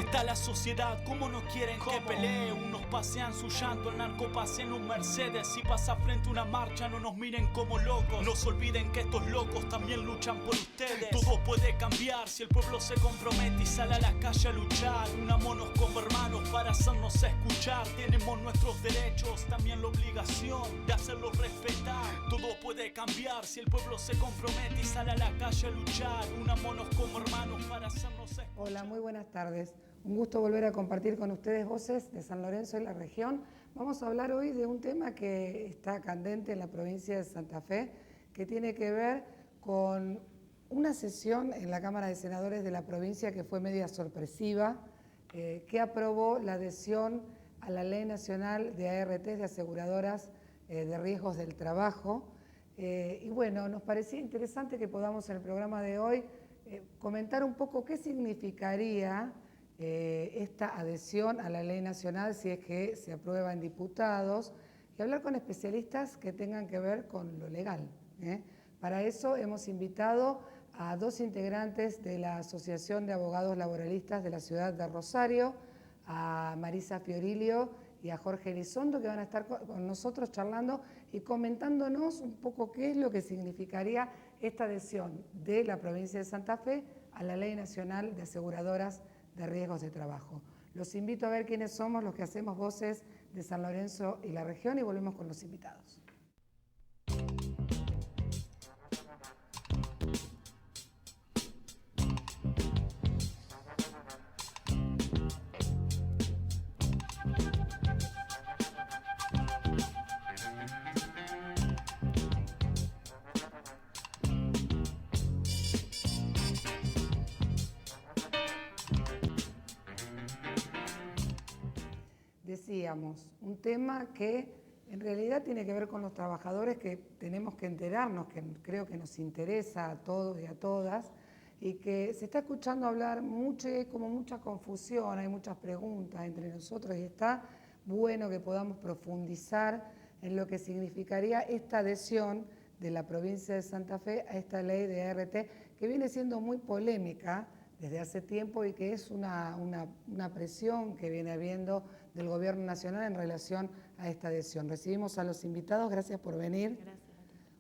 está la sociedad, cómo no quieren que pelee. Unos pasean su llanto, el narco pasea en un Mercedes. Si pasa frente a una marcha no nos miren como locos. No se olviden que estos locos también luchan por ustedes. Todo puede cambiar si el pueblo se compromete y sale a la calle a luchar. Unámonos como hermanos para hacernos escuchar. Tenemos nuestros derechos, también la obligación de hacerlos respetar. Todo puede cambiar si el pueblo se compromete y sale a la calle a luchar. Unámonos como hermanos para hacernos escuchar. Hola, muy buenas tardes. Un gusto volver a compartir con ustedes voces de San Lorenzo y la región. Vamos a hablar hoy de un tema que está candente en la provincia de Santa Fe, que tiene que ver con una sesión en la Cámara de Senadores de la provincia que fue media sorpresiva, que aprobó la adhesión a la Ley Nacional de ARTs, de aseguradoras de riesgos del trabajo. Y bueno, nos parecía interesante que podamos en el programa de hoy comentar un poco qué significaría esta adhesión a la ley nacional si es que se aprueba en diputados y hablar con especialistas que tengan que ver con lo legal. Para eso hemos invitado a dos integrantes de la Asociación de Abogados Laboralistas de la ciudad de Rosario, a Marisa Fiorilio y a Jorge Elizondo, que van a estar con nosotros charlando y comentándonos un poco qué es lo que significaría esta adhesión de la provincia de Santa Fe a la Ley Nacional de Aseguradoras de Riesgos de Trabajo. Los invito a ver quiénes somos los que hacemos voces de San Lorenzo y la región y volvemos con los invitados. Decíamos, un tema que en realidad tiene que ver con los trabajadores, que tenemos que enterarnos, que creo que nos interesa a todos y a todas, y que se está escuchando hablar mucho y hay como mucha confusión, hay muchas preguntas entre nosotros y está bueno que podamos profundizar en lo que significaría esta adhesión de la provincia de Santa Fe a esta ley de ART, que viene siendo muy polémica desde hace tiempo y que es una presión que viene habiendo del Gobierno Nacional en relación a esta adhesión. Recibimos a los invitados, gracias por venir. Gracias.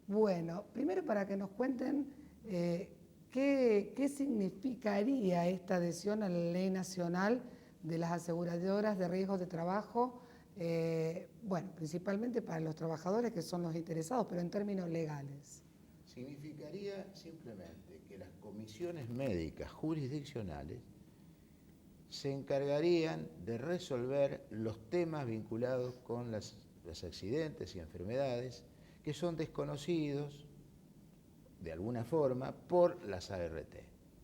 Bueno, primero para que nos cuenten qué significaría esta adhesión a la Ley Nacional de las Aseguradoras de Riesgos de Trabajo, bueno, principalmente para los trabajadores que son los interesados, pero en términos legales. Significaría simplemente que las comisiones médicas jurisdiccionales se encargarían de resolver los temas vinculados con los accidentes y enfermedades que son desconocidos de alguna forma por las ART.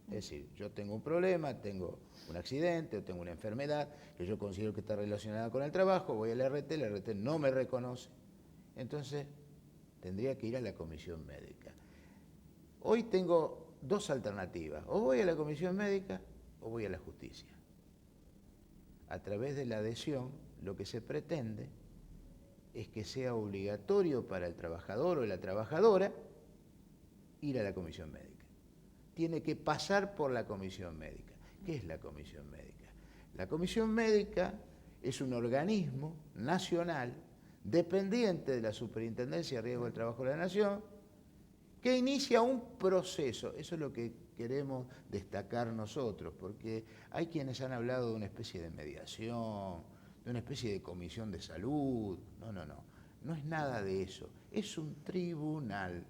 Es decir, yo tengo un problema, tengo un accidente o tengo una enfermedad que yo considero que está relacionada con el trabajo, voy a la ART no me reconoce. Entonces, tendría que ir a la comisión médica. Hoy tengo dos alternativas, o voy a la comisión médica o voy a la justicia. A través de la adhesión, lo que se pretende es que sea obligatorio para el trabajador o la trabajadora ir a la comisión médica. Tiene que pasar por la comisión médica. ¿Qué es la comisión médica? La comisión médica es un organismo nacional dependiente de la Superintendencia de Riesgo del Trabajo de la Nación, que inicia un proceso. Eso es lo que queremos destacar nosotros, porque hay quienes han hablado de una especie de mediación, de una especie de comisión de salud. No es nada de eso. Es un tribunal,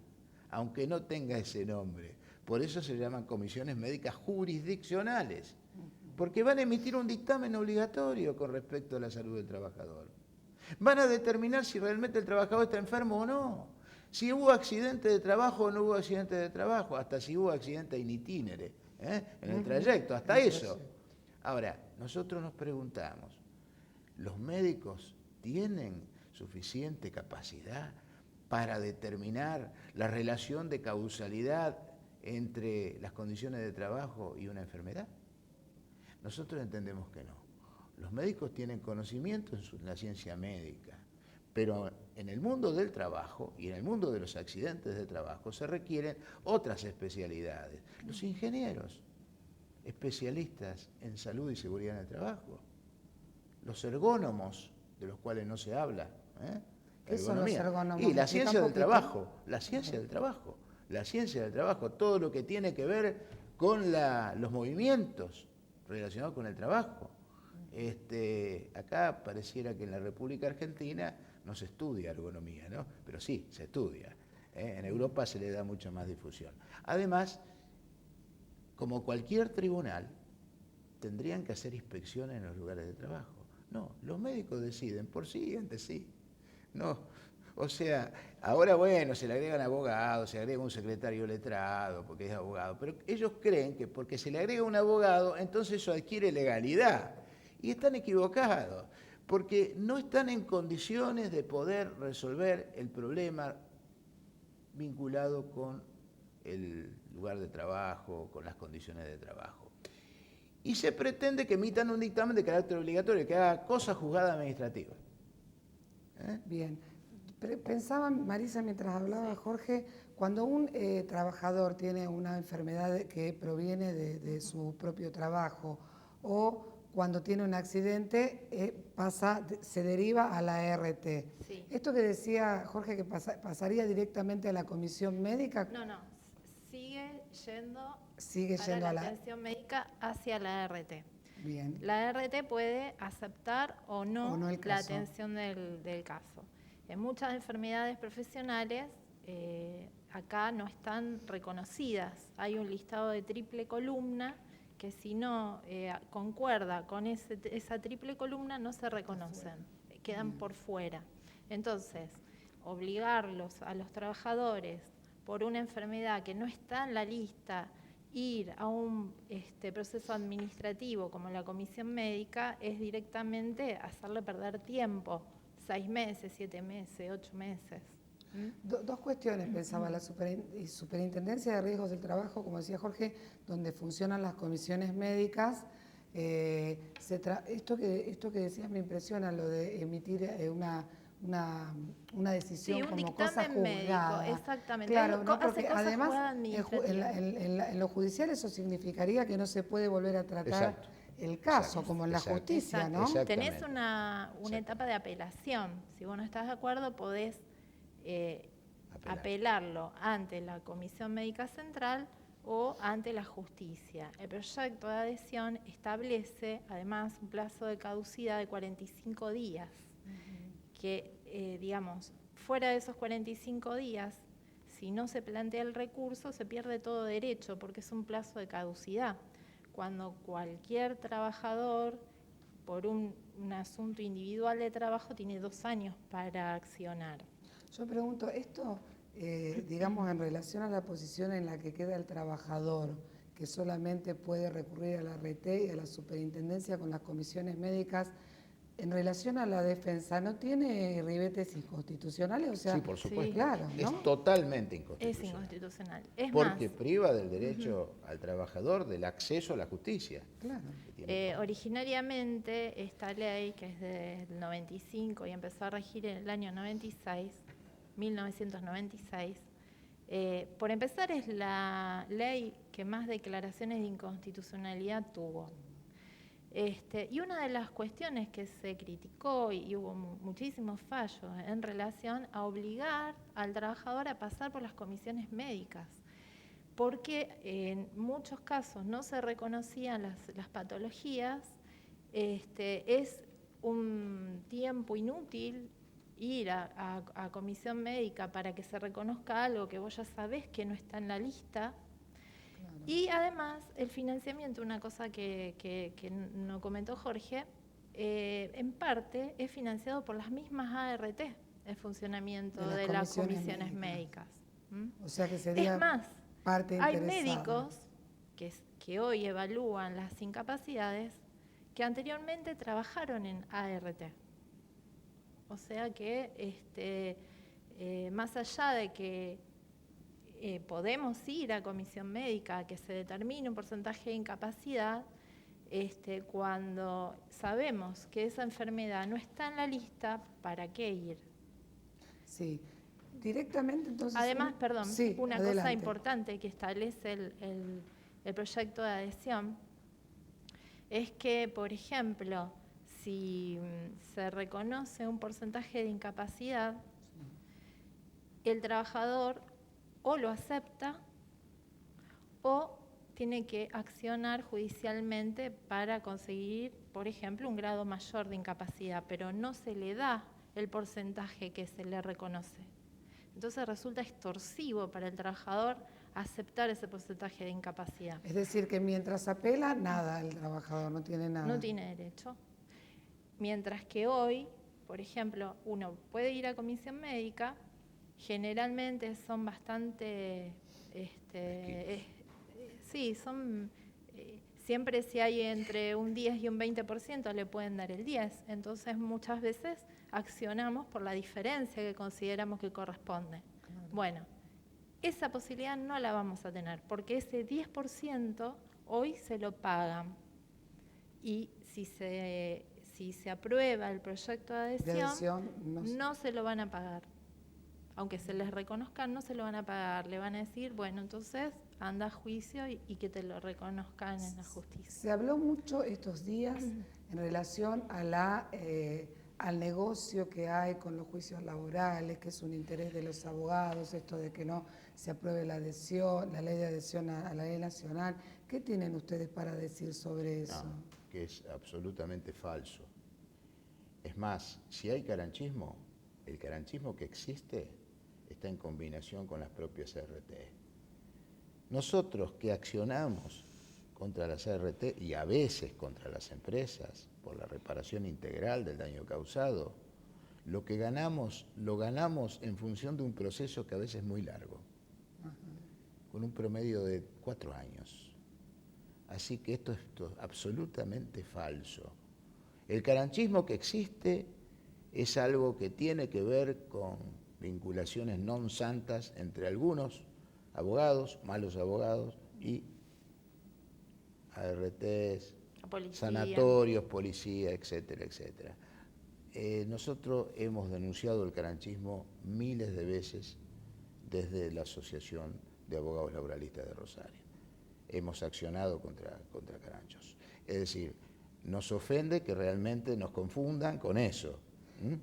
aunque no tenga ese nombre. Por eso se llaman comisiones médicas jurisdiccionales, porque van a emitir un dictamen obligatorio con respecto a la salud del trabajador. Van a determinar si realmente el trabajador está enfermo o no, si hubo accidente de trabajo o no hubo accidente de trabajo, hasta si hubo accidente in itinere, en el trayecto, hasta eso. Ahora, nosotros nos preguntamos, ¿los médicos tienen suficiente capacidad para determinar la relación de causalidad entre las condiciones de trabajo y una enfermedad? Nosotros entendemos que no. Los médicos tienen conocimiento en la ciencia médica, pero en el mundo del trabajo y en el mundo de los accidentes de trabajo se requieren otras especialidades. Los ingenieros especialistas en salud y seguridad en el trabajo, los ergónomos, de los cuales no se habla. ¿Qué son los ergónomos? Y la ciencia del trabajo, la ciencia del trabajo, la ciencia del trabajo, todo lo que tiene que ver con los movimientos relacionados con el trabajo. Acá pareciera que en la República Argentina no se estudia ergonomía, ¿no? Pero sí, se estudia. En Europa se le da mucha más difusión. Además, como cualquier tribunal, tendrían que hacer inspecciones en los lugares de trabajo. No, los médicos deciden por sí entre sí. No, o sea, ahora bueno, se le agregan abogados, se agrega un secretario letrado porque es abogado, pero ellos creen que porque se le agrega un abogado, entonces eso adquiere legalidad. Y están equivocados, porque no están en condiciones de poder resolver el problema vinculado con el lugar de trabajo, con las condiciones de trabajo. Y se pretende que emitan un dictamen de carácter obligatorio, que haga cosa juzgada administrativa. Bien. Pensaba, Marisa, mientras hablaba Jorge, cuando un trabajador tiene una enfermedad que proviene de su propio trabajo o cuando tiene un accidente, se deriva a la ART. Sí. Esto que decía Jorge, que pasaría directamente a la comisión médica. No, sigue yendo a la atención médica hacia la ART. Bien. La ART puede aceptar o no el la caso. atención del caso. En muchas enfermedades profesionales, acá no están reconocidas. Hay un listado de triple columna que si no concuerda con esa triple columna no se reconocen, quedan por fuera. Entonces, obligarlos a los trabajadores por una enfermedad que no está en la lista, ir a un proceso administrativo como la comisión médica es directamente hacerle perder tiempo, 6 meses, 7 meses, 8 meses. Dos cuestiones, pensaba, la Superintendencia de Riesgos del Trabajo, como decía Jorge, donde funcionan las comisiones médicas. Esto que decías me impresiona, lo de emitir una decisión como cosa juzgada. Médico, exactamente. Claro, ¿no? Porque cosas además en lo judicial eso significaría que no se puede volver a tratar el caso, como en la justicia, ¿no? Tenés una etapa de apelación. Si vos no estás de acuerdo, podés apelarlo ante la Comisión Médica Central o ante la justicia. El proyecto de adhesión establece además un plazo de caducidad de 45 días, que digamos, fuera de esos 45 días, si no se plantea el recurso, se pierde todo derecho porque es un plazo de caducidad. Cuando cualquier trabajador, por un asunto individual de trabajo, tiene 2 años para accionar. Yo pregunto, esto, digamos, en relación a la posición en la que queda el trabajador, que solamente puede recurrir a la ART y a la superintendencia con las comisiones médicas, en relación a la defensa, ¿no tiene ribetes inconstitucionales? O sea, sí, por supuesto. Sí, claro, ¿no? Es totalmente inconstitucional. Es inconstitucional. Es porque más, priva del derecho al trabajador del acceso a la justicia. Claro. Originariamente esta ley, que es del 95 y empezó a regir en el año 1996, por empezar es la ley que más declaraciones de inconstitucionalidad tuvo. Y una de las cuestiones que se criticó y hubo muchísimos fallos en relación a obligar al trabajador a pasar por las comisiones médicas, porque en muchos casos no se reconocían las patologías, es un tiempo inútil ir a comisión médica para que se reconozca algo que vos ya sabés que no está en la lista. Y además, el financiamiento, una cosa que no comentó Jorge, en parte es financiado por las mismas ART, el funcionamiento de las comisiones médicas. O sea que sería es más, parte hay interesada. médicos que hoy evalúan las incapacidades que anteriormente trabajaron en ART. O sea que más allá de que podemos ir a comisión médica a que se determine un porcentaje de incapacidad, cuando sabemos que esa enfermedad no está en la lista, ¿para qué ir? Sí, directamente entonces... Además, perdón, sí, una adelante. cosa importante que establece el proyecto de adhesión es que, por ejemplo, si se reconoce un porcentaje de incapacidad, el trabajador o lo acepta o tiene que accionar judicialmente para conseguir, por ejemplo, un grado mayor de incapacidad, pero no se le da el porcentaje que se le reconoce. Entonces resulta extorsivo para el trabajador aceptar ese porcentaje de incapacidad. Es decir, que mientras apela, nada, el trabajador no tiene nada. No tiene derecho. Mientras que hoy, por ejemplo, uno puede ir a comisión médica, generalmente son bastante, sí, son, siempre si hay entre un 10 y un 20% le pueden dar el 10. Entonces muchas veces accionamos por la diferencia que consideramos que corresponde. Bueno, esa posibilidad no la vamos a tener, porque ese 10% hoy se lo pagan. Y si se aprueba el proyecto de adhesión, no se lo van a pagar. Aunque se les reconozca, no se lo van a pagar. Le van a decir, bueno, entonces anda a juicio y que te lo reconozcan en la justicia. Se habló mucho estos días en relación a al negocio que hay con los juicios laborales, que es un interés de los abogados, esto de que no se apruebe la adhesión, la ley de adhesión a la ley nacional. ¿Qué tienen ustedes para decir sobre eso? No, que es absolutamente falso. Es más, si hay carancismo, el carancismo que existe está en combinación con las propias CRT. Nosotros que accionamos contra las CRT y a veces contra las empresas por la reparación integral del daño causado, lo que ganamos, lo ganamos en función de un proceso que a veces es muy largo, con un promedio de 4 años. Así que esto es absolutamente falso. El caranchismo que existe es algo que tiene que ver con vinculaciones non santas entre algunos abogados, malos abogados, y ARTs, sanatorios, policía, etcétera, etcétera. Nosotros hemos denunciado el caranchismo miles de veces desde la Asociación de Abogados Laboralistas de Rosario. Hemos accionado contra caranchos. Es decir, nos ofende que realmente nos confundan con eso.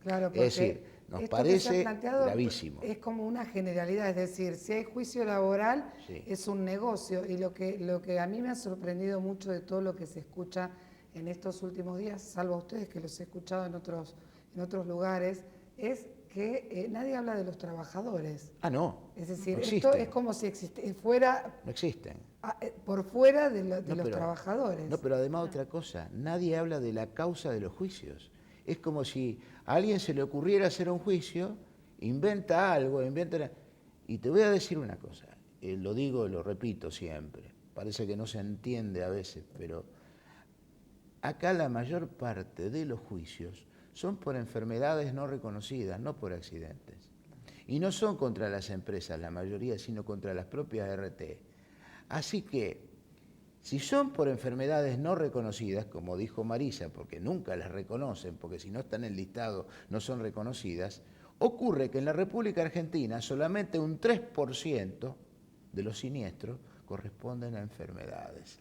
Claro, porque es decir, nos parece gravísimo. Es como una generalidad, es decir, si hay juicio laboral, sí, es un negocio. Y lo que a mí me ha sorprendido mucho de todo lo que se escucha en estos últimos días, salvo a ustedes que los he escuchado en otros lugares, es que nadie habla de los trabajadores. Ah, no. Es decir, no esto es como si fuera... No existen. Por fuera de los trabajadores. No, pero además otra cosa, nadie habla de la causa de los juicios. Es como si a alguien se le ocurriera hacer un juicio, inventa algo, y te voy a decir una cosa, lo digo y lo repito siempre, parece que no se entiende a veces, pero acá la mayor parte de los juicios son por enfermedades no reconocidas, no por accidentes. Y no son contra las empresas la mayoría, sino contra las propias RT. Así que, si son por enfermedades no reconocidas, como dijo Marisa, porque nunca las reconocen, porque si no están en el listado no son reconocidas, ocurre que en la República Argentina solamente un 3% de los siniestros corresponden a enfermedades,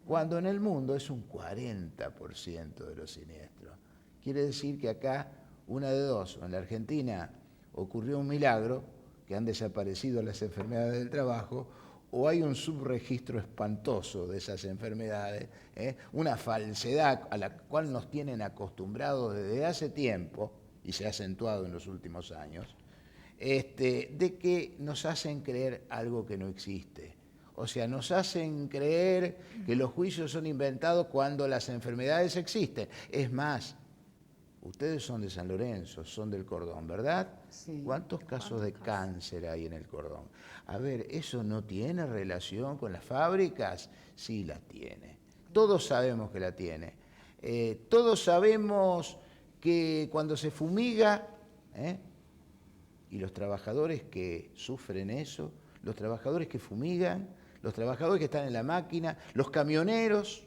cuando en el mundo es un 40% de los siniestros. Quiere decir que acá, una de dos, o en la Argentina ocurrió un milagro, que han desaparecido las enfermedades del trabajo, o hay un subregistro espantoso de esas enfermedades, una falsedad a la cual nos tienen acostumbrados desde hace tiempo, y se ha acentuado en los últimos años, de que nos hacen creer algo que no existe. O sea, nos hacen creer que los juicios son inventados cuando las enfermedades existen. Es más, ustedes son de San Lorenzo, son del Cordón, ¿verdad? Sí. ¿Cuántos casos de cáncer hay en el Cordón? A ver, ¿eso no tiene relación con las fábricas? Sí la tiene. Todos sabemos que la tiene. Todos sabemos que cuando se fumiga, y los trabajadores que sufren eso, los trabajadores que fumigan, los trabajadores que están en la máquina, los camioneros,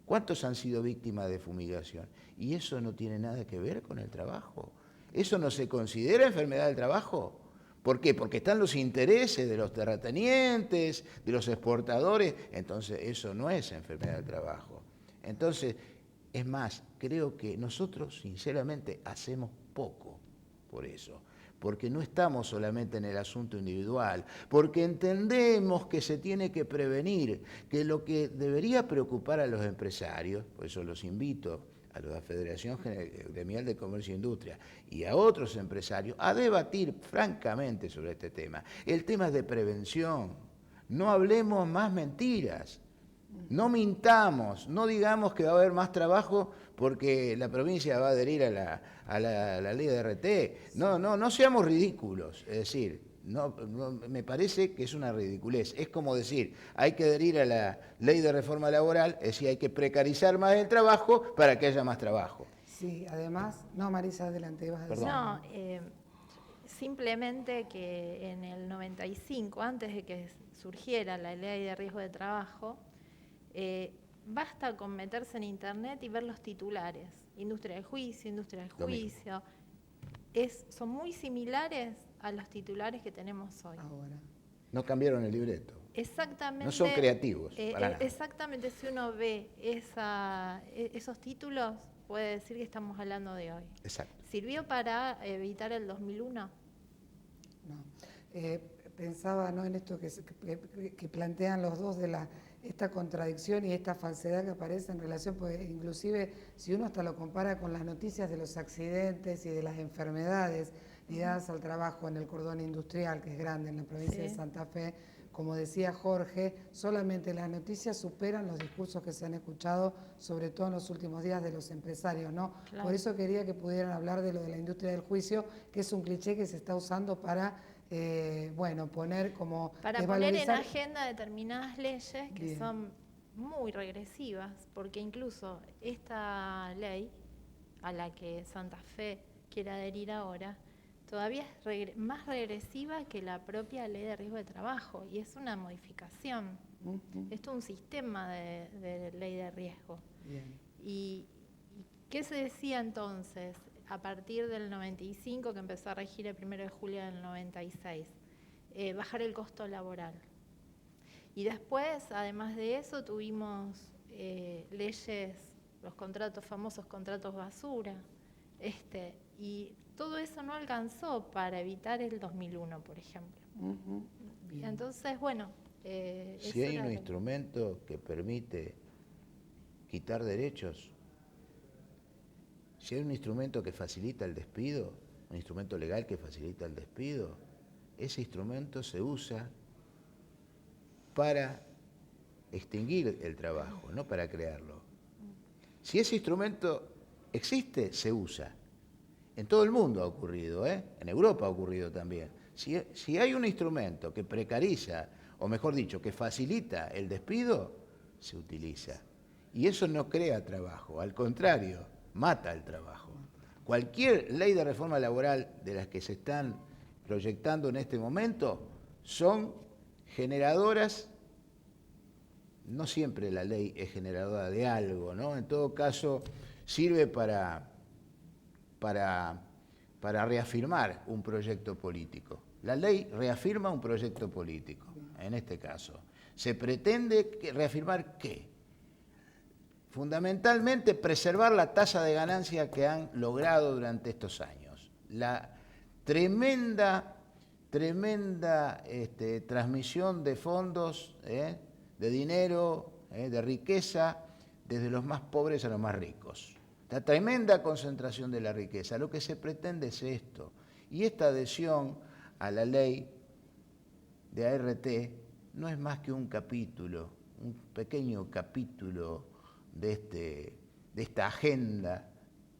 ¿cuántos han sido víctimas de fumigación? Y eso no tiene nada que ver con el trabajo. ¿Eso no se considera enfermedad del trabajo? ¿Por qué? Porque están los intereses de los terratenientes, de los exportadores. Entonces, eso no es enfermedad del trabajo. Entonces, es más, creo que nosotros, sinceramente, hacemos poco por eso. Porque no estamos solamente en el asunto individual, porque entendemos que se tiene que prevenir, que lo que debería preocupar a los empresarios, por eso los invito a la Federación Gremial de Comercio e Industria y a otros empresarios a debatir francamente sobre este tema. El tema es de prevención. No hablemos más mentiras. No mintamos, no digamos que va a haber más trabajo porque la provincia va a adherir a la ley de RT. No seamos ridículos. Es decir, me parece que es una ridiculez. Es como decir, hay que adherir a la ley de reforma laboral, es decir, hay que precarizar más el trabajo para que haya más trabajo. Sí, además, no, Marisa, adelante, ibas a decir. No, simplemente que en el 95, antes de que surgiera la ley de riesgo de trabajo, basta con meterse en internet y ver los titulares. Industria del juicio, son muy similares a los titulares que tenemos hoy. Ahora. No cambiaron el libreto. Exactamente. No son creativos. Para nada. Exactamente, si uno ve esos títulos, puede decir que estamos hablando de hoy. Exacto. ¿Sirvió para evitar el 2001? No. Pensaba, ¿no?, en esto que plantean los dos de esta contradicción y esta falsedad que aparece en relación, pues inclusive si uno hasta lo compara con las noticias de los accidentes y de las enfermedades ligadas al trabajo en el cordón industrial, que es grande en la provincia de Santa Fe, como decía Jorge, solamente las noticias superan los discursos que se han escuchado, sobre todo en los últimos días, de los empresarios, ¿no? Claro. Por eso quería que pudieran hablar de lo de la industria del juicio, que es un cliché que se está usando para poner como... Para poner en agenda determinadas leyes que son muy regresivas, porque incluso esta ley a la que Santa Fe quiere adherir ahora, todavía es más regresiva que la propia ley de riesgo de trabajo, y es una modificación. Esto es un sistema de ley de riesgo. ¿Y qué se decía entonces? A partir del 95, que empezó a regir el 1 de julio del 96, bajar el costo laboral. Y después, además de eso, tuvimos leyes, los famosos contratos basura, y todo eso no alcanzó para evitar el 2001, por ejemplo. Entonces, bueno... si hay un instrumento que permite quitar derechos, si hay un instrumento que facilita el despido, un instrumento legal que facilita el despido, ese instrumento se usa para extinguir el trabajo, no para crearlo. Si ese instrumento existe, se usa. En todo el mundo ha ocurrido, en Europa ha ocurrido también. Si hay un instrumento que precariza, o mejor dicho, que facilita el despido, se utiliza. Y eso no crea trabajo, al contrario, mata el trabajo. Cualquier ley de reforma laboral de las que se están proyectando en este momento son generadoras, no siempre la ley es generadora de algo, ¿no? En todo caso, sirve para reafirmar un proyecto político. La ley reafirma un proyecto político, en este caso. ¿Se pretende reafirmar qué? Fundamentalmente preservar la tasa de ganancia que han logrado durante estos años. La tremenda transmisión de fondos, de dinero, de riqueza, desde los más pobres a los más ricos. La tremenda concentración de la riqueza. Lo que se pretende es esto. Y esta adhesión a la ley de ART no es más que un capítulo, un pequeño capítulo de esta agenda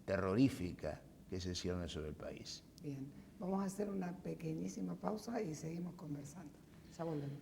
terrorífica que se cierne sobre el país. Bien, vamos a hacer una pequeñísima pausa y seguimos conversando. Ya volvemos.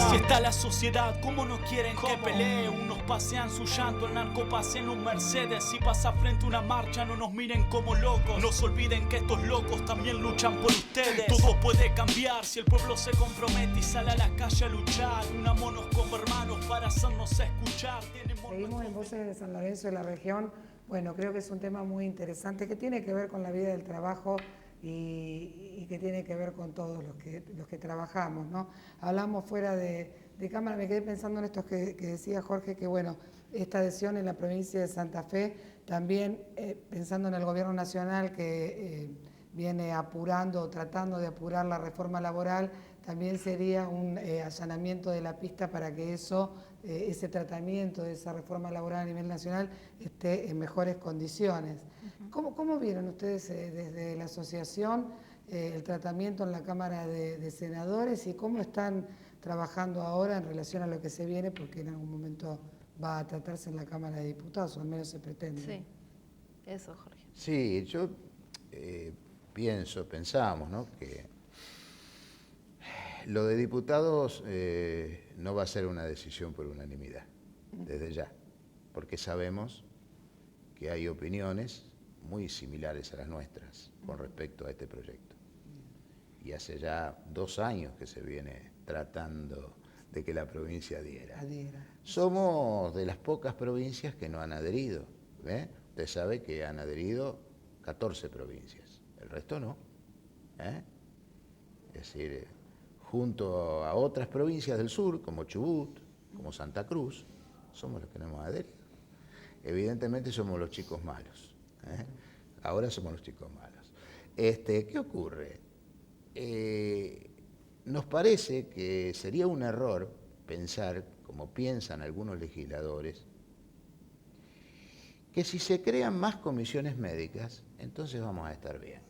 Así está la sociedad, ¿cómo no quieren que pelee? Unos pasean su llanto, el narco pasea en un Mercedes. Si pasa frente a una marcha, no nos miren como locos. No se olviden que estos locos también luchan por ustedes. Todo puede cambiar si el pueblo se compromete y sale a la calle a luchar. Unámonos como hermanos para hacernos escuchar. Seguimos en Voces de San Lorenzo de la región. Bueno, creo que es un tema muy interesante que tiene que ver con la vida del trabajo y que tiene que ver con todos los que trabajamos, ¿no? Hablamos fuera de cámara, me quedé pensando en esto que decía Jorge, que bueno, esta adhesión en la provincia de Santa Fe, también pensando en el gobierno nacional que viene apurando o tratando de apurar la reforma laboral, también sería un allanamiento de la pista para que ese tratamiento de esa reforma laboral a nivel nacional esté en mejores condiciones. ¿Cómo vieron ustedes desde la asociación el tratamiento en la Cámara de Senadores y cómo están trabajando ahora en relación a lo que se viene, porque en algún momento va a tratarse en la Cámara de Diputados, o al menos se pretende? Sí, eso, Jorge. Sí, yo pensamos, ¿no?, que lo de diputados no va a ser una decisión por unanimidad, desde ya, porque sabemos que hay opiniones muy similares a las nuestras con respecto a este proyecto. Y hace ya 2 años que se viene tratando de que la provincia adhiera. Somos de las pocas provincias que no han adherido. Usted sabe que han adherido 14 provincias, el resto no. Es decir, junto a otras provincias del sur, como Chubut, como Santa Cruz, somos los que no hemos adherido. Evidentemente somos los chicos malos. Ahora somos los chicos malos. ¿Qué ocurre? Nos parece que sería un error pensar, como piensan algunos legisladores, que si se crean más comisiones médicas, entonces vamos a estar bien.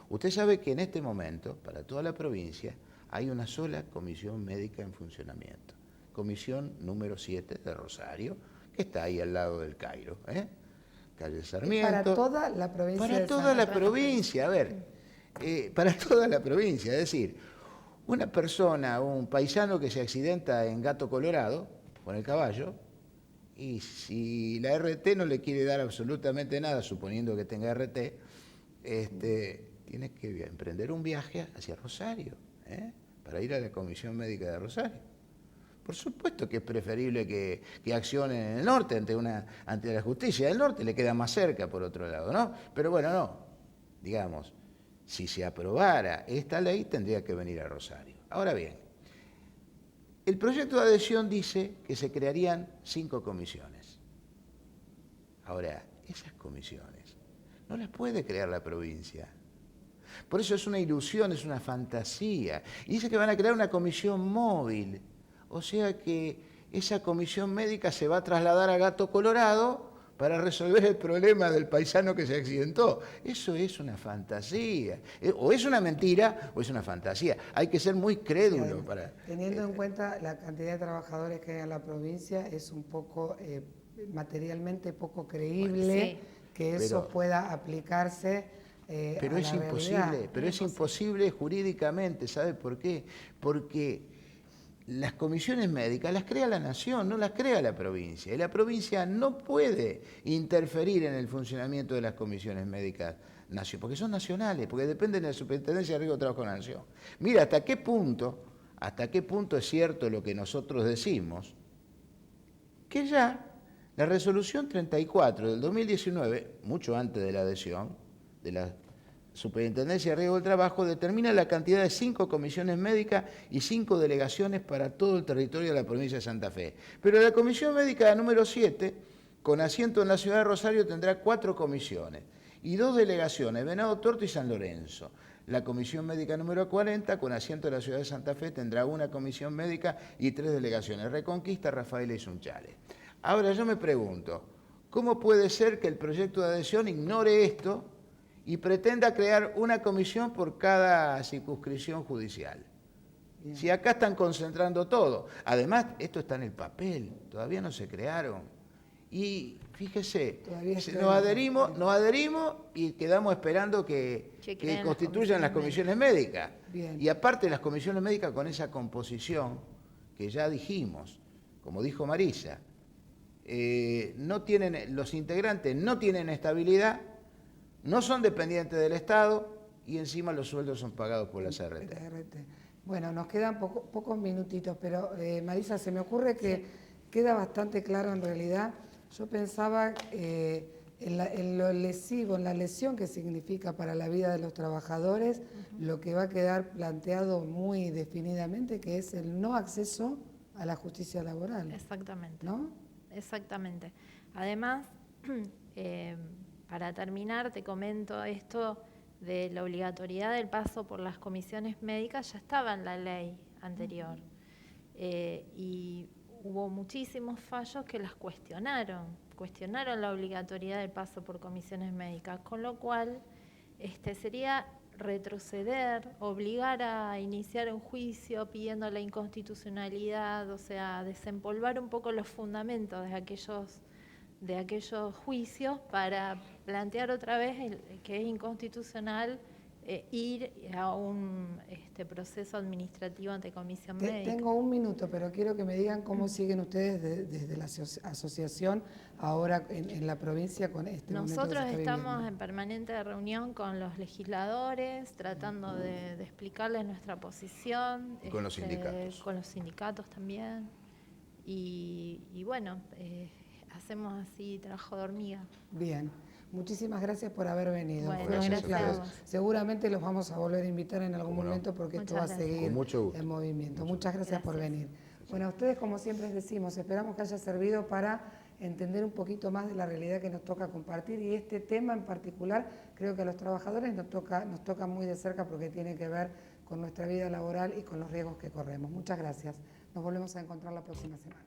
Usted sabe que en este momento, para toda la provincia, hay una sola comisión médica en funcionamiento. Comisión número 7 de Rosario, que está ahí al lado del Cairo, calle Sarmiento. Para toda la provincia. Para toda la provincia, a ver, para toda la provincia, es decir, una persona, un paisano que se accidenta en Gato Colorado, con el caballo, y si la RT no le quiere dar absolutamente nada, suponiendo que tenga RT, tiene que emprender un viaje hacia Rosario, para ir a la Comisión Médica de Rosario. Por supuesto que es preferible que accionen en el norte ante la justicia del norte, le queda más cerca por otro lado, ¿no? Pero bueno, no, digamos, si se aprobara esta ley tendría que venir a Rosario. Ahora bien, el proyecto de adhesión dice que se crearían 5 comisiones. Ahora, esas comisiones no las puede crear la provincia. Por eso es una ilusión, es una fantasía. Y dice que van a crear una comisión móvil. O sea que esa comisión médica se va a trasladar a Gato Colorado para resolver el problema del paisano que se accidentó. Eso es una fantasía. O es una mentira o es una fantasía. Hay que ser muy crédulo para... Teniendo en cuenta la cantidad de trabajadores que hay en la provincia, es un poco materialmente poco creíble que eso pueda aplicarse pero es imposible, pero es imposible jurídicamente. ¿Sabe por qué? Porque las comisiones médicas las crea la nación, no las crea la provincia. Y la provincia no puede interferir en el funcionamiento de las comisiones médicas porque son nacionales, porque dependen de la Superintendencia de Riesgo de Trabajo de la Nación. Mira, ¿hasta qué punto es cierto lo que nosotros decimos? Que ya la resolución 34 del 2019, mucho antes de la adhesión de la Superintendencia de Riesgo del Trabajo, determina la cantidad de 5 comisiones médicas y 5 delegaciones para todo el territorio de la provincia de Santa Fe. Pero la comisión médica número 7, con asiento en la ciudad de Rosario, tendrá 4 comisiones y 2 delegaciones, Venado Tuerto y San Lorenzo. La comisión médica número 40, con asiento en la ciudad de Santa Fe, tendrá 1 comisión médica y 3 delegaciones, Reconquista, Rafaela y Sunchales. Ahora yo me pregunto, ¿cómo puede ser que el proyecto de adhesión ignore esto y pretenda crear una comisión por cada circunscripción judicial? Bien. Si acá están concentrando todo. Además, esto está en el papel, todavía no se crearon. Y fíjese, nos adherimos y quedamos esperando que constituyan las comisiones médicas. Bien. Y aparte las comisiones médicas con esa composición, que ya dijimos, como dijo Marisa, los integrantes no tienen estabilidad, no son dependientes del Estado y encima los sueldos son pagados por la CRT. Bueno, nos quedan pocos minutitos, pero Marisa, se me ocurre que queda bastante claro en realidad. Yo pensaba en lo lesivo, en la lesión que significa para la vida de los trabajadores, lo que va a quedar planteado muy definidamente, que es el no acceso a la justicia laboral. Exactamente. ¿No? Exactamente. Además, para terminar, te comento esto de la obligatoriedad del paso por las comisiones médicas, ya estaba en la ley anterior. Y hubo muchísimos fallos que las cuestionaron la obligatoriedad del paso por comisiones médicas, con lo cual sería retroceder, obligar a iniciar un juicio pidiendo la inconstitucionalidad, o sea, desempolvar un poco los fundamentos de aquellos juicios para plantear otra vez que es inconstitucional ir a un proceso administrativo ante comisión médica. Tengo un minuto, pero quiero que me digan cómo siguen ustedes desde la asociación ahora en la provincia con este momento que se Nosotros está estamos viviendo. en permanente reunión con los legisladores, tratando de explicarles nuestra posición. Y con los sindicatos. Con los sindicatos también. Y bueno, hacemos así trabajo de hormiga. Bien. Muchísimas gracias por haber venido. Bueno, Fueron muy gracias claros. a vos. Seguramente los vamos a volver a invitar en algún momento porque esto va a Muchas gracias. seguir Con mucho gusto. en movimiento. Muchas gracias por venir. Bueno, a ustedes, como siempre les decimos, esperamos que haya servido para entender un poquito más de la realidad que nos toca compartir, y este tema en particular creo que a los trabajadores nos toca muy de cerca porque tiene que ver con nuestra vida laboral y con los riesgos que corremos. Muchas gracias. Nos volvemos a encontrar la próxima semana.